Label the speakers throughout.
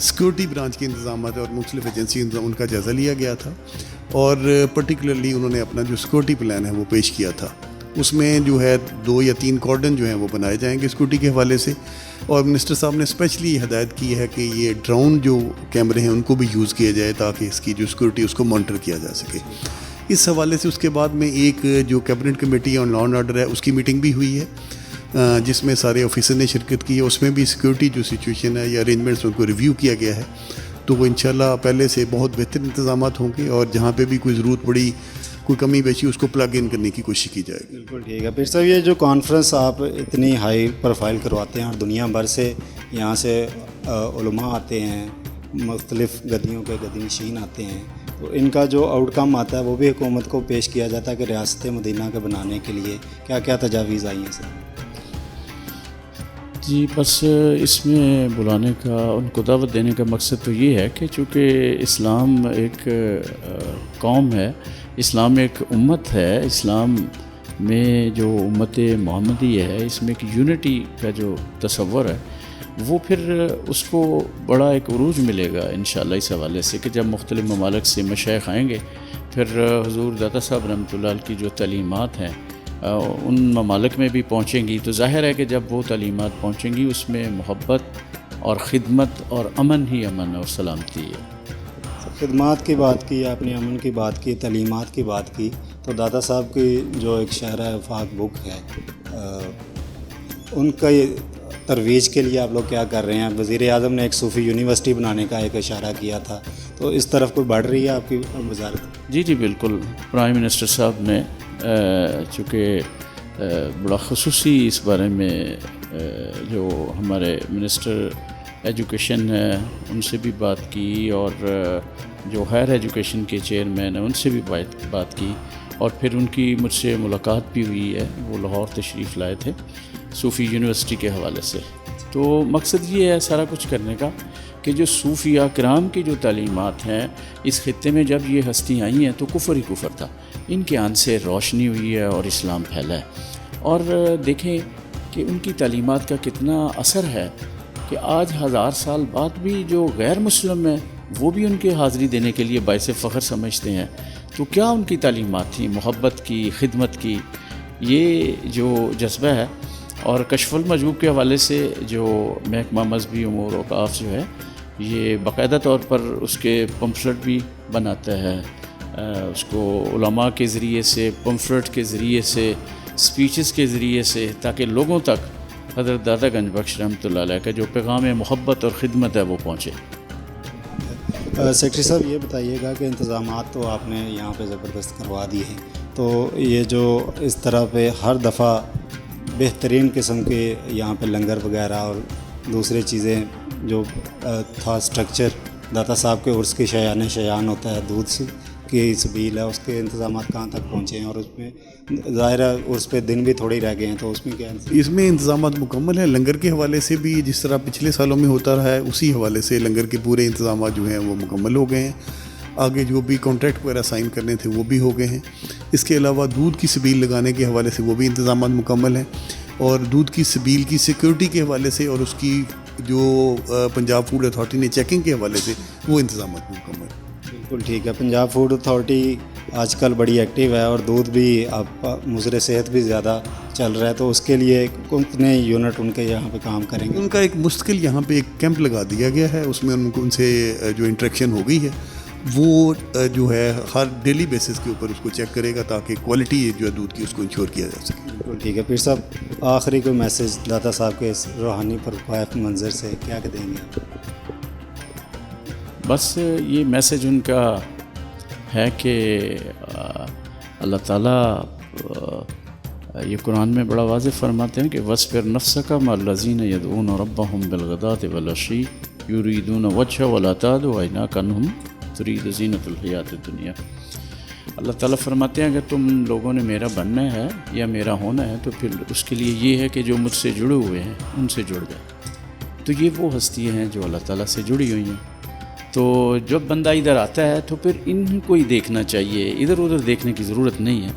Speaker 1: Security branch کے انتظامات اور مختلف ایجنسی ان کا جائزہ لیا گیا تھا، اور پرٹیکولرلی انہوں نے اپنا جو سیکورٹی پلان ہے وہ پیش کیا تھا. اس میں جو ہے 2 یا 3 کارڈن جو ہیں وہ بنائے جائیں گے سیکورٹی کے حوالے سے، اور منسٹر صاحب نے اسپیشلی یہ ہدایت کی ہے کہ یہ ڈرون جو کیمرے ہیں ان کو بھی یوز کیا جائے تاکہ اس کی جو سیکورٹی اس کو مانیٹر کیا جا سکے. اس حوالے سے اس کے بعد میں ایک جو cabinet committee on law and order ہے اس کی میٹنگ بھی ہوئی ہے، جس میں سارے آفیسر نے شرکت کی ہے. اس میں بھی سیکورٹی جو سچویشن ہے یا ارینجمنٹس ان کو ریویو کیا گیا ہے، تو وہ انشاءاللہ پہلے سے بہت بہتر انتظامات ہوں گے، اور جہاں پہ بھی کوئی ضرورت پڑی، کوئی کمی بیچی، اس کو پلگ ان کرنے کی کوشش کی جائے گی.
Speaker 2: بالکل ٹھیک ہے. پھر صاحب یہ جو کانفرنس آپ اتنی ہائی پروفائل کرواتے ہیں اور دنیا بھر سے یہاں سے علماء آتے ہیں، مختلف گدیوں کے گدی نشین آتے ہیں، تو ان کا جو آؤٹ کم آتا ہے وہ بھی حکومت کو پیش کیا جاتا ہے کہ ریاست مدینہ کے بنانے کے لیے کیا کیا تجاویز آئی ہیں سر؟
Speaker 3: جی بس اس میں بلانے کا، ان کو دعوت دینے کا مقصد تو یہ ہے کہ چونکہ اسلام ایک قوم ہے، اسلام ایک امت ہے، اسلام میں جو امت محمدی ہے اس میں ایک یونٹی کا جو تصور ہے وہ پھر اس کو بڑا ایک عروج ملے گا انشاءاللہ اس حوالے سے کہ جب مختلف ممالک سے مشائخ آئیں گے، پھر حضور داتا صاحب رحمۃ اللہ علیہ کی جو تعلیمات ہیں ان ممالک میں بھی پہنچیں گی، تو ظاہر ہے کہ جب وہ تعلیمات پہنچیں گی اس میں محبت اور خدمت اور امن ہی امن اور سلامتی ہے.
Speaker 2: خدمات کی بات کی آپ نے، امن کی بات کی، تعلیمات کی بات کی، تو داتا صاحب کی جو ایک شہرہ وفاق بک ہے ان کا ترویج کے لیے آپ لوگ کیا کر رہے ہیں؟ وزیر اعظم نے ایک صوفی یونیورسٹی بنانے کا ایک اشارہ کیا تھا، تو اس طرف کوئی بڑھ رہی ہے آپ کی وزارت؟
Speaker 3: جی بالکل. پرائم منسٹر صاحب نے چونکہ بڑا خصوصی اس بارے میں جو ہمارے منسٹر ایجوکیشن ہے ان سے بھی بات کی، اور جو ہائر ایجوکیشن کے چیئرمین ہیں ان سے بھی بات کی، اور پھر ان کی مجھ سے ملاقات بھی ہوئی ہے. وہ لاہور تشریف لائے تھے صوفی یونیورسٹی کے حوالے سے. تو مقصد یہ ہے سارا کچھ کرنے کا کہ جو صوفیاء کرام کی جو تعلیمات ہیں اس خطے میں جب یہ ہستی آئی ہیں تو کفر ہی کفر تھا، ان کے آن سے روشنی ہوئی ہے اور اسلام پھیلا ہے. اور دیکھیں کہ ان کی تعلیمات کا کتنا اثر ہے کہ آج 1000 سال بعد بھی جو غیر مسلم ہیں وہ بھی ان کے حاضری دینے کے لیے باعث فخر سمجھتے ہیں. تو کیا ان کی تعلیمات تھیں، محبت کی، خدمت کی، یہ جو جذبہ ہے. اور کشف المجوب کے حوالے سے جو محکمہ مذہبی امور اوقاف جو ہے یہ باقاعدہ طور پر اس کے پمفلٹ بھی بناتا ہے، اس کو علماء کے ذریعے سے، پمفلٹ کے ذریعے سے، سپیچز کے ذریعے سے، تاکہ لوگوں تک حضرت داتا گنج بخش رحمۃ اللہ علیہ کا جو پیغام محبت اور خدمت ہے وہ پہنچے.
Speaker 2: سیکرٹری صاحب یہ بتائیے گا کہ انتظامات تو آپ نے یہاں پہ زبردست کروا دیے ہیں، تو یہ جو اس طرح پہ ہر دفعہ بہترین قسم کے یہاں پہ لنگر وغیرہ اور دوسری چیزیں جو تھا سٹرکچر داتا صاحب کے عرس کے شیان ہوتا ہے، دودھ کی سبیل ہے، اس کے انتظامات کہاں تک پہنچے ہیں؟ اور اس میں ظاہر ہے عرس پہ دن بھی تھوڑے رہ گئے ہیں، تو اس میں کیا
Speaker 1: اس میں انتظامات مکمل ہیں. لنگر کے حوالے سے بھی جس طرح پچھلے سالوں میں ہوتا رہا ہے اسی حوالے سے لنگر کے پورے انتظامات جو ہیں وہ مکمل ہو گئے ہیں. آگے جو بھی کانٹریکٹ وغیرہ سائن کرنے تھے وہ بھی ہو گئے ہیں. اس کے علاوہ دودھ کی سبیل لگانے کے حوالے سے وہ بھی انتظامات مکمل ہیں، اور دودھ کی سبیل کی سیکورٹی کے حوالے سے اور اس کی جو پنجاب فوڈ اتھارٹی نے چیکنگ کے حوالے سے وہ انتظامات مکمل ہیں.
Speaker 2: بالکل ٹھیک ہے. پنجاب فوڈ اتھارٹی آج کل بڑی ایکٹیو ہے اور دودھ بھی اب مضر صحت بھی زیادہ چل رہا ہے، تو اس کے لیے کتنے یونٹ ان کے یہاں پہ کام کریں گے؟
Speaker 1: ان کا ایک مستقل یہاں پہ ایک کیمپ لگا دیا گیا ہے، اس میں ان سے جو انٹریکشن ہو گئی ہے وہ جو ہے ہر ڈیلی بیسس کے اوپر اس کو چیک کرے گا تاکہ کوالٹی جو ہے دودھ کی اس کو انشور کیا جا سکے.
Speaker 2: بالکل ٹھیک ہے. پھر صاحب آخری کوئی میسیج داتا صاحب کے اس روحانی پرفائف منظر سے کیا دیں گے آپ؟
Speaker 3: بس یہ میسیج ان کا ہے کہ اللہ تعالیٰ یہ قرآن میں بڑا واضح فرماتے ہیں کہ وَاصْبِرْ نَفْسَكَ مَعَ الَّذِينَ يَدْعُونَ رَبَّهُمْ بِالْغَدَاةِ وَالْعَشِيِّ يُرِيدُونَ وَجْهَهُ وَلَا تَعْدُ عَيْنَاكَ عَنْهُمْ تُرِيدُ زِينَةَ الْحَيَاةِ الدُّنْيَا. اللہ تعالیٰ فرماتے ہیں اگر تم لوگوں نے میرا بننا ہے یا میرا ہونا ہے تو پھر اس کے لیے یہ ہے کہ جو مجھ سے جڑے ہوئے ہیں ان سے جڑ جائے. تو یہ وہ ہستیاں ہیں جو اللہ تعالیٰ سے جڑی ہوئی ہیں. تو جب بندہ ادھر آتا ہے تو پھر ان کو ہی دیکھنا چاہیے، ادھر ادھر دیکھنے کی ضرورت نہیں ہے،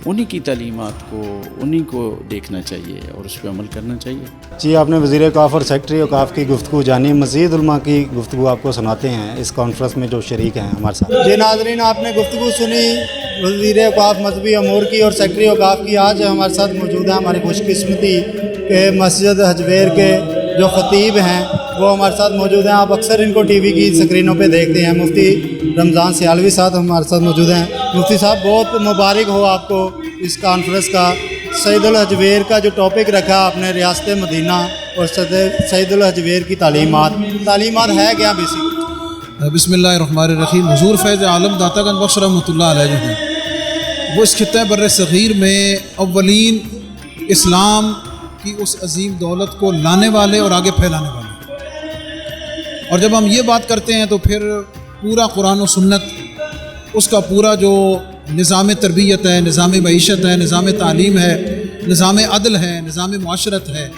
Speaker 3: انہی کی تعلیمات کو انہی کو دیکھنا چاہیے اور اس پہ عمل کرنا چاہیے۔
Speaker 2: جی، آپ نے وزیر اوقاف اور سیکرٹری اوقاف کی گفتگو جانی، مزید علماء کی گفتگو آپ کو سناتے ہیں اس کانفرنس میں جو شریک ہیں ہمارے ساتھ۔ جی ناظرین، آپ نے گفتگو سنی وزیر اوقاف مذہبی امور کی اور سیکرٹری اوقاف کی۔ آج ہمارے ساتھ موجود ہیں ہماری خوش قسمتی کہ مسجد حجویر کے جو خطیب ہیں وہ ہمارے ساتھ موجود ہیں۔ آپ اکثر ان کو ٹی وی کی اسکرینوں پہ دیکھتے ہیں۔ مفتی رمضان سیالوی صاحب ہمارے ساتھ موجود ہیں۔ مفتی صاحب، بہت مبارک ہو آپ کو اس کانفرنس کا۔ سید الحجویر کا جو ٹاپک رکھا آپ نے، ریاست مدینہ اور سید الحجویر کی تعلیمات ہے کیا بیسک؟
Speaker 4: بسم اللہ الرحمن الرحیم۔ حضور فیض عالم داتا گنج بخش رحمۃ اللہ علیہ جو ہیں وہ اس خطہ بر صغیر میں اولین اسلام کی اس عظیم دولت کو لانے والے اور آگے پھیلانے والے، اور جب ہم یہ بات کرتے ہیں تو پھر پورا قرآن و سنت، اس کا پورا جو نظام تربیت ہے، نظام معیشت ہے، نظام تعلیم ہے، نظام عدل ہے، نظام معاشرت ہے،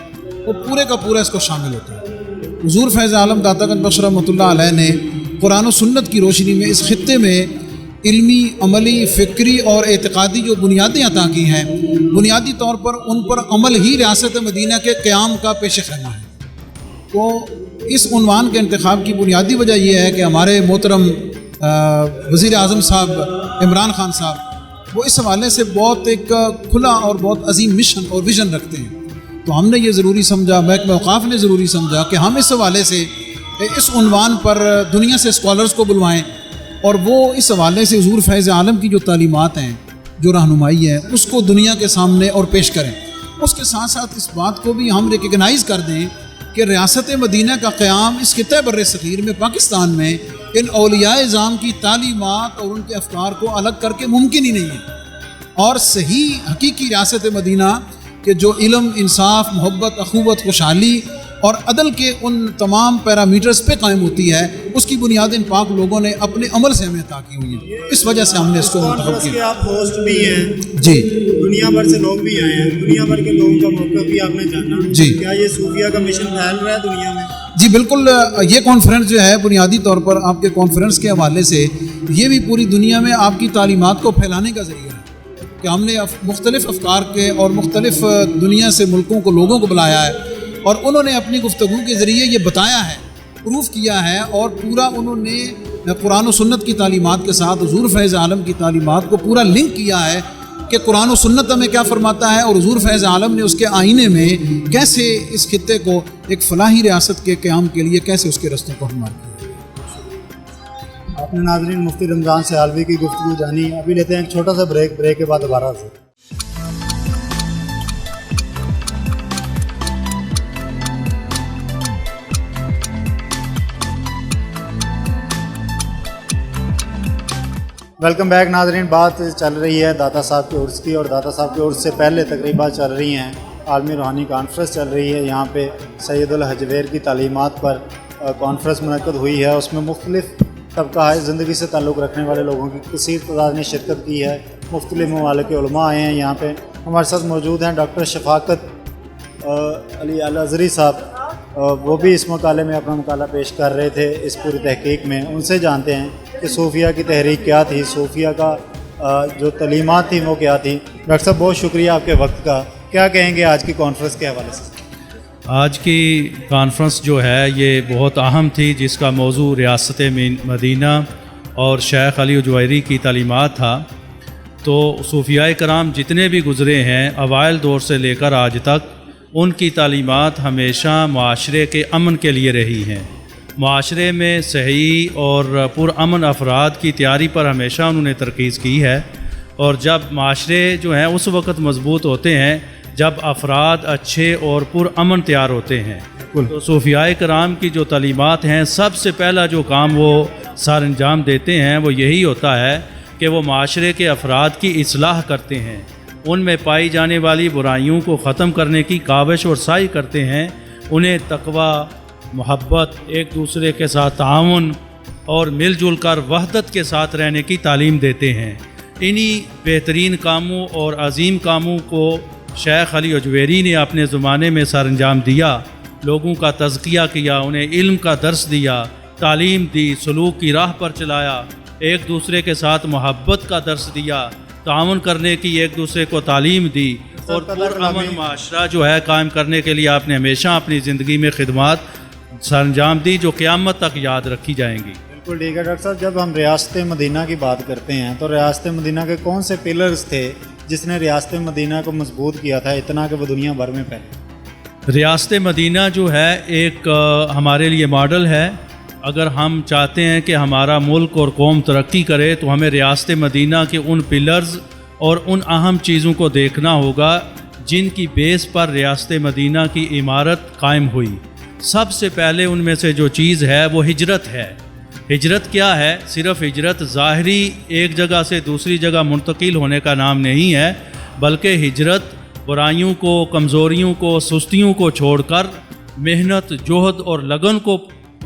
Speaker 4: وہ پورے کا پورا اس کو شامل ہوتا ہے۔ حضور فیض عالم داتا گنج بخش رحمۃ اللہ علیہ نے قرآن و سنت کی روشنی میں اس خطے میں علمی، عملی، فکری اور اعتقادی جو بنیادیں عطا کی ہیں، بنیادی طور پر ان پر عمل ہی ریاست مدینہ کے قیام کا پیش خیمہ ہے۔ تو اس عنوان کے انتخاب کی بنیادی وجہ یہ ہے کہ ہمارے محترم وزیر اعظم صاحب عمران خان صاحب وہ اس حوالے سے بہت ایک کھلا اور بہت عظیم مشن اور ویژن رکھتے ہیں، تو ہم نے یہ ضروری سمجھا، محکمہ اوقاف نے ضروری سمجھا کہ ہم اس حوالے سے اس عنوان پر دنیا سے اسکالرز کو بلوائیں اور وہ اس حوالے سے حضور فیض عالم کی جو تعلیمات ہیں، جو رہنمائی ہے، اس کو دنیا کے سامنے اور پیش کریں۔ اس کے ساتھ ساتھ اس بات کو بھی ہم ریکگنائز کر دیں کہ ریاست مدینہ کا قیام اس خطہ بر صغیر میں، پاکستان میں، ان اولیاء اعظام کی تعلیمات اور ان کے افکار کو الگ کر کے ممکن ہی نہیں ہے، اور صحیح حقیقی ریاست مدینہ کہ جو علم، انصاف، محبت، اخوت، خوشحالی اور عدل کے ان تمام پیرامیٹرز پہ قائم ہوتی ہے، اس کی بنیاد ان پاک لوگوں نے اپنے عمل سے ہمیں عطا کی ہوئی ہیں۔ اس وجہ سے ہم نے اس کو منتخب کیا۔
Speaker 2: آپ ہوسٹ بھی ہیں
Speaker 4: جی،
Speaker 2: دنیا بھر سے لوگ بھی آئے ہیں، دنیا بھر کے لوگوں کا موقع بھی آپ نے جانا۔
Speaker 4: جی،
Speaker 2: کیا یہ صوفیہ کا مشن پھیل رہا ہے دنیا میں؟
Speaker 4: جی بالکل۔ یہ کانفرنس جو ہے بنیادی طور پر آپ کے کانفرنس کے حوالے سے یہ بھی پوری دنیا میں آپ کی تعلیمات کو پھیلانے کا ذریعہ ہے کہ ہم نے مختلف افکار کے اور مختلف دنیا سے ملکوں کو، لوگوں کو بلایا ہے، اور انہوں نے اپنی گفتگو کے ذریعے یہ بتایا ہے، پروف کیا ہے، اور پورا انہوں نے قرآن و سنت کی تعلیمات کے ساتھ حضور فیض عالم کی تعلیمات کو پورا لنک کیا ہے کہ قرآن و سنت ہمیں کیا فرماتا ہے، اور حضور فیض عالم نے اس کے آئینے میں کیسے اس خطے کو ایک فلاحی ریاست کے قیام کے لیے کیسے اس کے رستوں کو ہموار کیا۔
Speaker 2: آپ نے ناظرین مفتی رمضان سیالوی کی گفتگو جانی۔ ابھی لیتے ہیں ایک چھوٹا سا بریک کے بعد دوبارہ سے۔ ویلکم بیک ناظرین۔ بات چل رہی ہے داتا صاحب کے عرس کی، اور داتا صاحب کے عرس سے پہلے تقریبات چل رہی ہیں، عالمی روحانی کانفرنس چل رہی ہے۔ یہاں پہ سید الحجویر کی تعلیمات پر کانفرنس منعقد ہوئی ہے۔ اس میں مختلف طبقہ زندگی سے تعلق رکھنے والے لوگوں کی کثیر تعداد نے شرکت کی ہے۔ مختلف ممالک کے علماء آئے ہیں یہاں پہ۔ ہمارے ساتھ موجود ہیں ڈاکٹر شفاقت علی الازہری صاحب، وہ بھی اس مقالے میں اپنا مقالہ پیش کر رہے تھے اس پوری تحقیق میں۔ ان سے جانتے ہیں کہ صوفیہ کی تحریک کیا تھی، صوفیہ کا جو تعلیمات تھیں وہ کیا تھی۔ ڈاکٹر صاحب بہت شکریہ آپ کے وقت کا۔ کیا کہیں گے آج کی کانفرنس کے حوالے سے؟
Speaker 5: آج کی کانفرنس جو ہے یہ بہت اہم تھی، جس کا موضوع ریاست مدینہ اور شیخ علی حجویری کی تعلیمات تھا۔ تو صوفیاء کرام جتنے بھی گزرے ہیں اوائل دور سے لے کر آج تک، ان کی تعلیمات ہمیشہ معاشرے کے امن کے لیے رہی ہیں۔ معاشرے میں صحیح اور پرامن افراد کی تیاری پر ہمیشہ انہوں نے ترکیز کی ہے، اور جب معاشرے جو ہیں اس وقت مضبوط ہوتے ہیں جب افراد اچھے اور پرامن تیار ہوتے ہیں۔ تو صوفیاء کرام کی جو تعلیمات ہیں، سب سے پہلا جو کام وہ سر انجام دیتے ہیں وہ یہی ہوتا ہے کہ وہ معاشرے کے افراد کی اصلاح کرتے ہیں، ان میں پائی جانے والی برائیوں کو ختم کرنے کی کاوش اور سعی کرتے ہیں، انہیں تقوی، محبت، ایک دوسرے کے ساتھ تعاون اور مل جل کر وحدت کے ساتھ رہنے کی تعلیم دیتے ہیں۔ انہی بہترین کاموں اور عظیم کاموں کو شیخ علی حجویری نے اپنے زمانے میں سر انجام دیا، لوگوں کا تزکیہ کیا، انہیں علم کا درس دیا، تعلیم دی، سلوک کی راہ پر چلایا، ایک دوسرے کے ساتھ محبت کا درس دیا، تعاون کرنے کی ایک دوسرے کو تعلیم دی، اور پرامن معاشرہ جو ہے قائم کرنے کے لیے آپ نے ہمیشہ اپنی زندگی میں خدمات سر انجام دی جو قیامت تک یاد رکھی جائیں گی۔
Speaker 2: بالکل ٹھیک ہے ڈاکٹر صاحب، جب ہم ریاست مدینہ کی بات کرتے ہیں تو ریاست مدینہ کے کون سے پلرز تھے جس نے ریاست مدینہ کو مضبوط کیا تھا اتنا کہ وہ دنیا بھر میں پھیلے؟
Speaker 5: ریاست مدینہ جو ہے ایک ہمارے لیے ماڈل ہے۔ اگر ہم چاہتے ہیں کہ ہمارا ملک اور قوم ترقی کرے تو ہمیں ریاست مدینہ کے ان پلرز اور ان اہم چیزوں کو دیکھنا ہوگا جن کی بیس پر ریاست مدینہ کی عمارت قائم ہوئی۔ سب سے پہلے ان میں سے جو چیز ہے وہ ہجرت ہے۔ ہجرت کیا ہے؟ صرف ہجرت ظاہری ایک جگہ سے دوسری جگہ منتقل ہونے کا نام نہیں ہے، بلکہ ہجرت برائیوں کو، کمزوریوں کو، سستیوں کو چھوڑ کر محنت، جہد اور لگن کو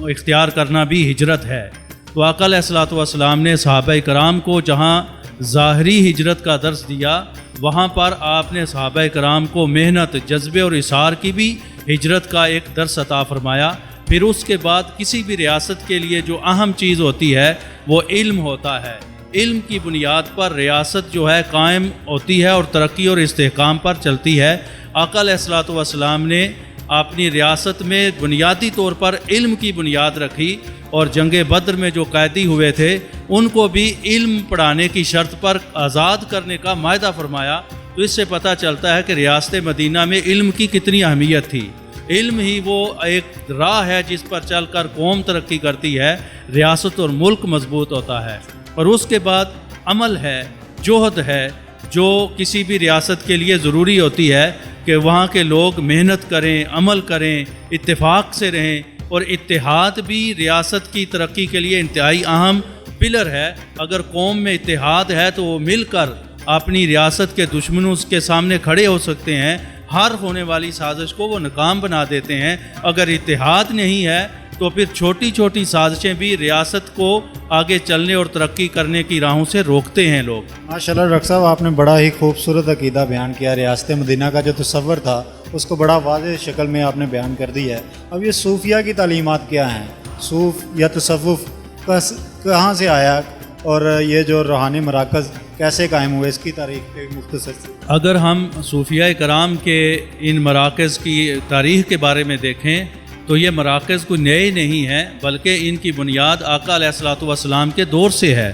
Speaker 5: اختیار کرنا بھی ہجرت ہے۔ تو آقا علیہ الصلوۃ والسلام نے صحابہ کرام کو جہاں ظاہری ہجرت کا درس دیا، وہاں پر آپ نے صحابہ کرام کو محنت، جذبے اور اصرار کی بھی ہجرت کا ایک درس عطا فرمایا۔ پھر اس کے بعد کسی بھی ریاست کے لیے جو اہم چیز ہوتی ہے وہ علم ہوتا ہے۔ علم کی بنیاد پر ریاست جو ہے قائم ہوتی ہے اور ترقی اور استحکام پر چلتی ہے۔ آقا علیہ الصلوۃ والسلام نے اپنی ریاست میں بنیادی طور پر علم کی بنیاد رکھی، اور جنگ بدر میں جو قیدی ہوئے تھے ان کو بھی علم پڑھانے کی شرط پر آزاد کرنے کا معاہدہ فرمایا۔ تو اس سے پتہ چلتا ہے کہ ریاست مدینہ میں علم کی کتنی اہمیت تھی۔ علم ہی وہ ایک راہ ہے جس پر چل کر قوم ترقی کرتی ہے، ریاست اور ملک مضبوط ہوتا ہے۔ اور اس کے بعد عمل ہے، جہد ہے، جو کسی بھی ریاست کے لیے ضروری ہوتی ہے کہ وہاں کے لوگ محنت کریں، عمل کریں، اتفاق سے رہیں، اور اتحاد بھی ریاست کی ترقی کے لیے انتہائی اہم پلر ہے۔ اگر قوم میں اتحاد ہے تو وہ مل کر اپنی ریاست کے دشمنوں کے سامنے کھڑے ہو سکتے ہیں، ہر ہونے والی سازش کو وہ ناکام بنا دیتے ہیں۔ اگر اتحاد نہیں ہے تو پھر چھوٹی چھوٹی سازشیں بھی ریاست کو آگے چلنے اور ترقی کرنے کی راہوں سے روکتے ہیں لوگ۔
Speaker 2: ماشاءاللہ ڈاکٹر صاحب، آپ نے بڑا ہی خوبصورت عقیدہ بیان کیا۔ ریاست مدینہ کا جو تصور تھا اس کو بڑا واضح شکل میں آپ نے بیان کر دی ہے۔ اب یہ صوفیہ کی تعلیمات کیا ہیں؟ صوف یا تصوف کہاں سے آیا اور یہ جو روحانی مراکز کیسے قائم ہوئے، اس کی تاریخ کے مختصر سے؟
Speaker 5: اگر ہم صوفیہ کرام کے ان مراکز کی تاریخ کے بارے میں دیکھیں تو یہ مراکز کوئی نئے نہیں ہیں، بلکہ ان کی بنیاد آقا علیہ الصلوۃ والسلام کے دور سے ہے۔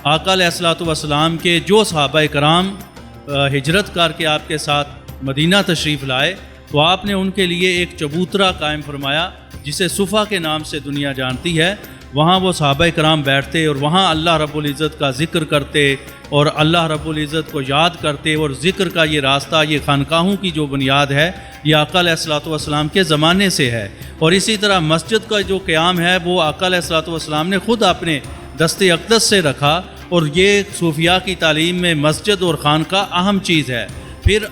Speaker 5: آقا علیہ الصلوۃ والسلام کے جو صحابہ کرام ہجرت کر کے آپ کے ساتھ مدینہ تشریف لائے تو آپ نے ان کے لیے ایک چبوترا قائم فرمایا جسے صفا کے نام سے دنیا جانتی ہے۔ وہاں وہ صحابہ کرام بیٹھتے اور وہاں اللہ رب العزت کا ذکر کرتے اور اللہ رب العزت کو یاد کرتے، اور ذکر کا یہ راستہ، یہ خانقاہوں کی جو بنیاد ہے، یہ آقا علیہ الصلوۃ والسلام کے زمانے سے ہے۔ اور اسی طرح مسجد کا جو قیام ہے وہ آقا علیہ الصلوۃ والسلام نے خود اپنے دست اقدس سے رکھا، اور یہ صوفیاء کی تعلیم میں مسجد اور خانقاہ اہم چیز ہے۔ پھر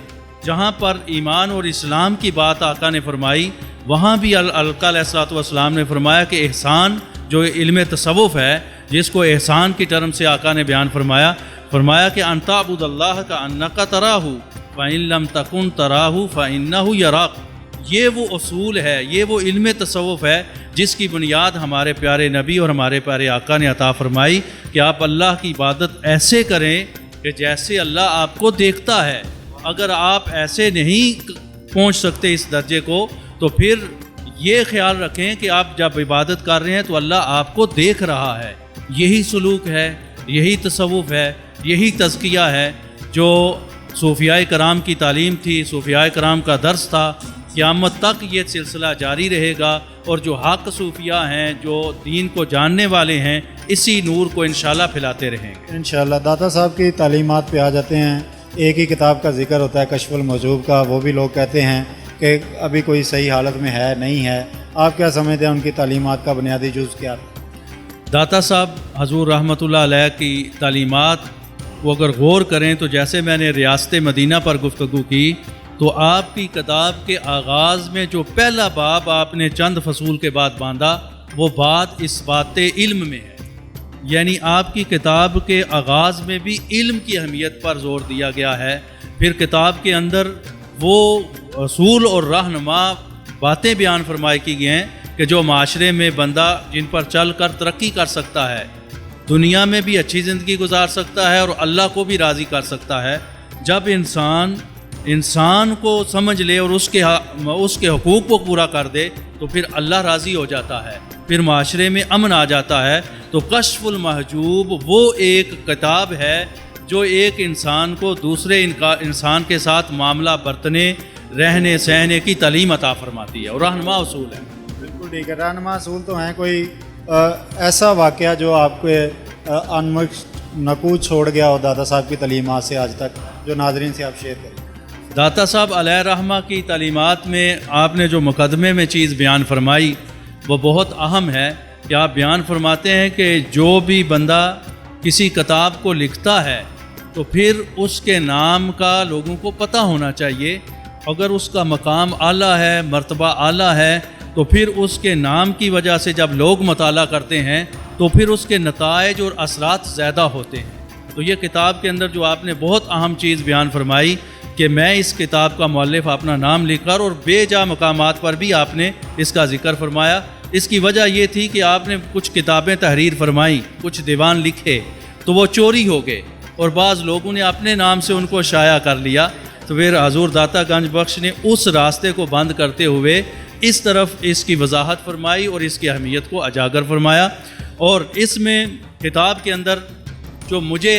Speaker 5: جہاں پر ایمان اور اسلام کی بات آقا نے فرمائی، وہاں بھی آقا علیہ الصلوۃ والسلام نے فرمایا کہ احسان جو علم تصوف ہے، جس کو احسان کی ٹرم سے آقا نے بیان فرمایا کہ ان تعبد اللہ کا انک تراہ فإن لم تکن تراہ فإنہ یراک۔ یہ وہ اصول ہے، یہ وہ علم تصوف ہے جس کی بنیاد ہمارے پیارے نبی اور ہمارے پیارے آقا نے عطا فرمائی کہ آپ اللہ کی عبادت ایسے کریں کہ جیسے اللہ آپ کو دیکھتا ہے۔ اگر آپ ایسے نہیں پہنچ سکتے اس درجے کو تو پھر یہ خیال رکھیں کہ آپ جب عبادت کر رہے ہیں تو اللہ آپ کو دیکھ رہا ہے۔ یہی سلوک ہے، یہی تصوف ہے، یہی تزکیہ ہے جو صوفیاء کرام کی تعلیم تھی، صوفیاء کرام کا درس تھا۔ قیامت تک یہ سلسلہ جاری رہے گا، اور جو حق صوفیاء ہیں، جو دین کو جاننے والے ہیں، اسی نور کو انشاءاللہ پھیلاتے رہیں گے
Speaker 2: انشاءاللہ۔ داتا صاحب کی تعلیمات پہ آ جاتے ہیں۔ ایک ہی کتاب کا ذکر ہوتا ہے کشف المحجوب کا، وہ بھی لوگ کہتے ہیں کہ ابھی کوئی صحیح حالت میں ہے نہیں ہے۔ آپ کیا سمجھتے ہیں ان کی تعلیمات کا بنیادی جز کیا تھا؟
Speaker 5: داتا صاحب حضور رحمۃ اللہ علیہ کی تعلیمات کو اگر غور کریں تو جیسے میں نے ریاست مدینہ پر گفتگو کی تو آپ کی کتاب کے آغاز میں جو پہلا باب آپ نے چند فصول کے بعد باندھا وہ بات اس بات علم میں ہے، یعنی آپ کی کتاب کے آغاز میں بھی علم کی اہمیت پر زور دیا گیا ہے۔ پھر کتاب کے اندر وہ اصول اور رہنما باتیں بیان فرمائی کی گئی ہیں کہ جو معاشرے میں بندہ جن پر چل کر ترقی کر سکتا ہے، دنیا میں بھی اچھی زندگی گزار سکتا ہے اور اللہ کو بھی راضی کر سکتا ہے، جب انسان کو سمجھ لے اور اس کے حقوق کو پورا کر دے تو پھر اللہ راضی ہو جاتا ہے، پھر معاشرے میں امن آ جاتا ہے۔ تو کشف المحجوب وہ ایک کتاب ہے جو ایک انسان کو دوسرے انسان کے ساتھ معاملہ برتنے، رہنے سہنے کی تعلیم عطا فرماتی ہے اور رہنما اصول ہے۔
Speaker 2: بالکل ٹھیک ہے، رہنما اصول تو ہیں۔ کوئی ایسا واقعہ جو آپ کے نقود چھوڑ گیا ہو داتا صاحب کی تعلیمات سے آج تک، جو ناظرین سے آپ شیئر کریں؟
Speaker 5: داتا صاحب علیہ رحمہ کی تعلیمات میں آپ نے جو مقدمے میں چیز بیان فرمائی وہ بہت اہم ہے کہ آپ بیان فرماتے ہیں کہ جو بھی بندہ کسی کتاب کو لکھتا ہے تو پھر اس کے نام کا لوگوں کو پتہ ہونا چاہیے۔ اگر اس کا مقام اعلیٰ ہے، مرتبہ اعلیٰ ہے، تو پھر اس کے نام کی وجہ سے جب لوگ مطالعہ کرتے ہیں تو پھر اس کے نتائج اور اثرات زیادہ ہوتے ہیں۔ تو یہ کتاب کے اندر جو آپ نے بہت اہم چیز بیان فرمائی کہ میں اس کتاب کا مؤلف اپنا نام لکھ کر، اور بے جا مقامات پر بھی آپ نے اس کا ذکر فرمایا۔ اس کی وجہ یہ تھی کہ آپ نے کچھ کتابیں تحریر فرمائی، کچھ دیوان لکھے تو وہ چوری ہو گئے اور بعض لوگوں نے اپنے نام سے ان کو شائع کر لیا، تو پھر حضور داتا گنج بخش نے اس راستے کو بند کرتے ہوئے اس طرف اس کی وضاحت فرمائی اور اس کی اہمیت کو اجاگر فرمایا۔ اور اس میں کتاب کے اندر جو مجھے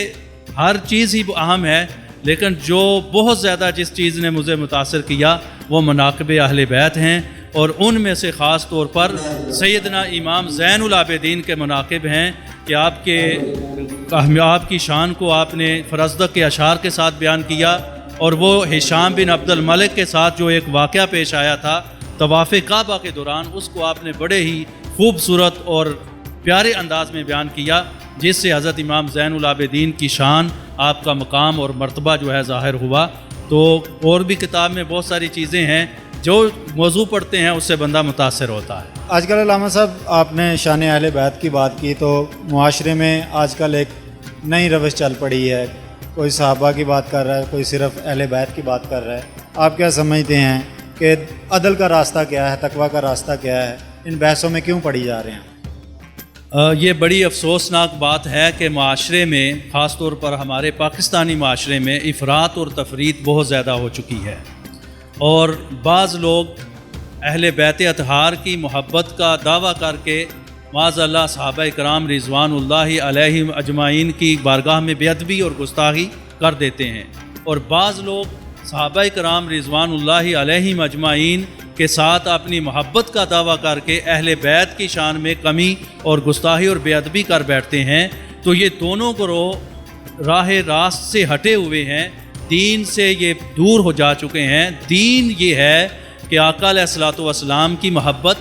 Speaker 5: ہر چیز ہی اہم ہے، لیکن جو بہت زیادہ جس چیز نے مجھے متاثر کیا وہ مناقب اہل بیت ہیں، اور ان میں سے خاص طور پر سیدنا امام زین العابدین کے مناقب ہیں کہ آپ کی شان کو آپ نے فرزدق کے اشعار کے ساتھ بیان کیا، اور وہ ہشام بن عبد الملک کے ساتھ جو ایک واقعہ پیش آیا تھا طواف کعبہ کے دوران، اس کو آپ نے بڑے ہی خوبصورت اور پیارے انداز میں بیان کیا، جس سے حضرت امام زین العابدین کی شان، آپ کا مقام اور مرتبہ جو ہے ظاہر ہوا۔ تو اور بھی کتاب میں بہت ساری چیزیں ہیں جو موضوع پڑھتے ہیں اس سے بندہ متاثر ہوتا ہے۔
Speaker 2: آج کل علامہ صاحب آپ نے شان اہل بیت کی بات کی، تو معاشرے میں آج کل ایک نئی روش چل پڑی ہے، کوئی صحابہ کی بات کر رہا ہے، کوئی صرف اہل بیت کی بات کر رہا ہے۔ آپ کیا سمجھتے ہیں کہ عدل کا راستہ کیا ہے، تقویٰ کا راستہ کیا ہے، ان بحثوں میں کیوں پڑی جا رہے ہیں؟
Speaker 5: یہ بڑی افسوسناک بات ہے کہ معاشرے میں، خاص طور پر ہمارے پاکستانی معاشرے میں، افراط اور تفریط بہت زیادہ ہو چکی ہے، اور بعض لوگ اہل بیت اطہار کی محبت کا دعویٰ کر کے معاذ اللہ صحابہ کرام رضوان اللہ علیہم اجمعین کی بارگاہ میں بے ادبی اور گستاخی کر دیتے ہیں، اور بعض لوگ صحابہ کرام رضوان اللہ علیہم اجمعین کے ساتھ اپنی محبت کا دعویٰ کر کے اہل بیت کی شان میں کمی اور گستاخی اور بے ادبی کر بیٹھتے ہیں۔ تو یہ دونوں گروہ راہ راست سے ہٹے ہوئے ہیں، دین سے یہ دور ہو جا چکے ہیں۔ دین یہ ہے کہ آقا علیہ الصلوۃ والسلام کی محبت،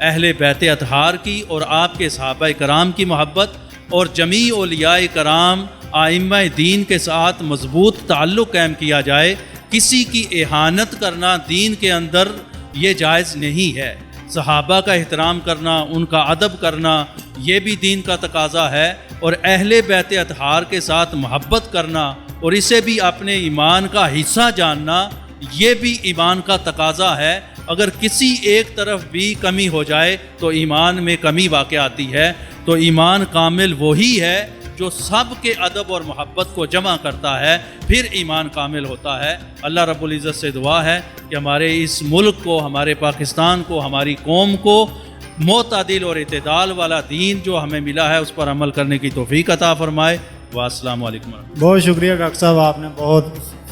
Speaker 5: اہل بیت اطہار کی اور آپ کے صحابہ کرام کی محبت، اور جمیع اولیاء کرام ائمہ دین کے ساتھ مضبوط تعلق قائم کیا جائے۔ کسی کی اہانت کرنا دین کے اندر یہ جائز نہیں ہے۔ صحابہ کا احترام کرنا، ان کا ادب کرنا، یہ بھی دین کا تقاضا ہے، اور اہل بیت اطہار کے ساتھ محبت کرنا اور اسے بھی اپنے ایمان کا حصہ جاننا، یہ بھی ایمان کا تقاضا ہے۔ اگر کسی ایک طرف بھی کمی ہو جائے تو ایمان میں کمی واقع آتی ہے۔ تو ایمان کامل وہی ہے جو سب کے ادب اور محبت کو جمع کرتا ہے، پھر ایمان کامل ہوتا ہے۔ اللہ رب العزت سے دعا ہے کہ ہمارے اس ملک کو، ہمارے پاکستان کو، ہماری قوم کو معتدل اور اعتدال والا دین جو ہمیں ملا ہے اس پر عمل کرنے کی توفیق عطا فرمائے۔ والسلام علیکم۔
Speaker 2: بہت شکریہ ڈاکٹر صاحب، آپ نے بہت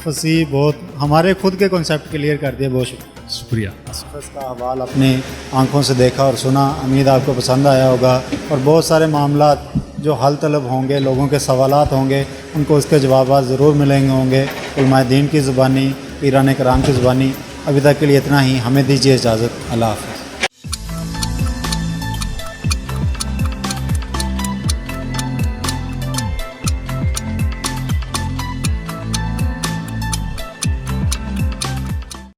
Speaker 2: فصیح، بہت ہمارے خود کے کنسیپٹ کلیئر کر دیے، بہت شکریہ۔ اس کا حوال اپنی آنکھوں سے دیکھا اور سنا، امید آپ کو پسند آیا ہوگا، اور بہت سارے معاملات جو حل طلب ہوں گے، لوگوں کے سوالات ہوں گے، ان کو اس کے جوابات ضرور ملیں ہوں گے علماء دین کی زبانی، پیران کرام کی زبانی۔ ابھی تک کے لیے اتنا ہی، ہمیں دیجیے اجازت، اللہ حافظ۔